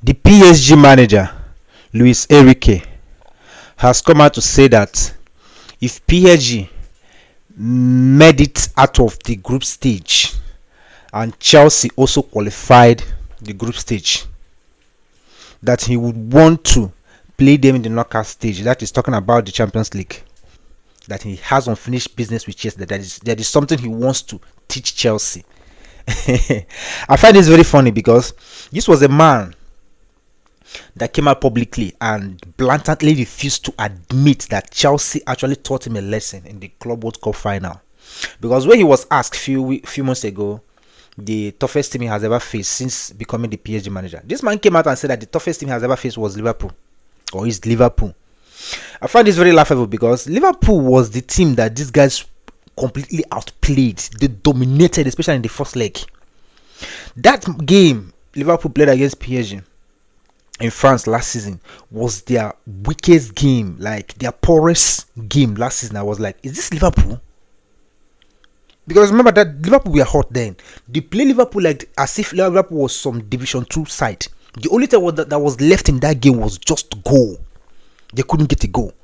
The PSG manager, Luiz Enrique, has come out to say that if PSG made it out of the group stage and Chelsea also qualified the group stage, that he would want to play them in the knockout stage. That is talking about the Champions League. That he has unfinished business with Chelsea. That is something he wants to teach Chelsea. I find this very funny because this was a man that came out publicly and blatantly refused to admit that Chelsea actually taught him a lesson in the Club World Cup final. Because when he was asked few months ago, the toughest team he has ever faced since becoming the PSG manager, this man came out and said that the toughest team he has ever faced was Liverpool, or is Liverpool. I find this very laughable because Liverpool was the team that these guys completely outplayed. They dominated, especially in the first leg. That game Liverpool played against PSG in France last season was their weakest game, like their poorest game last season. I was like, is this Liverpool? Because remember that Liverpool were hot then. They play Liverpool like as if Liverpool was some Division 2 side. The only thing that was left in that game was just goal. They couldn't get a goal.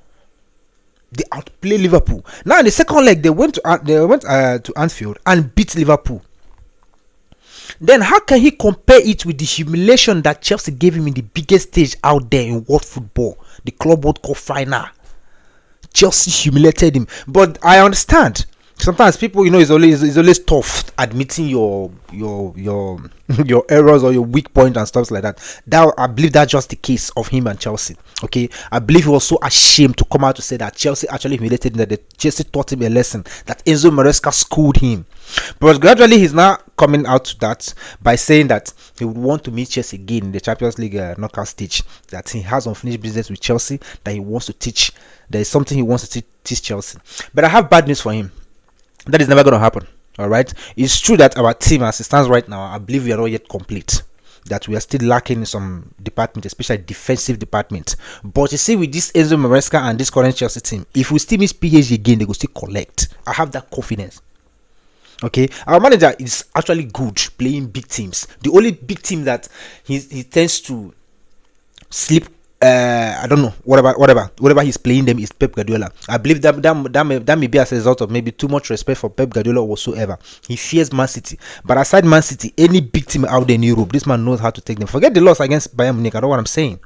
They outplayed Liverpool. Now in the second leg, they went to Anfield and beat Liverpool. Then how can he compare it with the humiliation that Chelsea gave him in the biggest stage out there in world football, the Club World Cup final? Chelsea humiliated him. But I understand. Sometimes people, it's always tough admitting your your errors or your weak point and stuff like that. I believe that's just the case of him and Chelsea. Okay, I believe he was so ashamed to come out to say that Chelsea actually humiliated him, that Chelsea taught him a lesson, that Enzo Maresca schooled him. But gradually he's now coming out to that by saying that he would want to meet Chelsea again in the Champions League knockout stage, that he has unfinished business with Chelsea, that he wants to teach. There is something he wants to teach Chelsea. But I have bad news for him. That is never going to happen. All right. It's true that our team, as it stands right now, I believe we are not yet complete. That we are still lacking in some department, especially defensive department. But you see, with this Enzo Maresca and this current Chelsea team, if we still miss PSG again, they will still collect. I have that confidence. Okay, our manager is actually good playing big teams. The only big team that he tends to sleep. I don't know. Whatever he's playing them is Pep Guardiola. I believe that may be as a result of maybe too much respect for Pep Guardiola whatsoever. He fears Man City. But aside Man City, any big team out there in Europe, this man knows how to take them. Forget the loss against Bayern Munich. I know what I'm saying.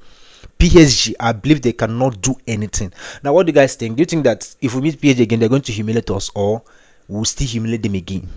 PSG, I believe they cannot do anything. Now, what do you guys think? Do you think that if we meet PSG again, they're going to humiliate us, or we'll still humiliate them again?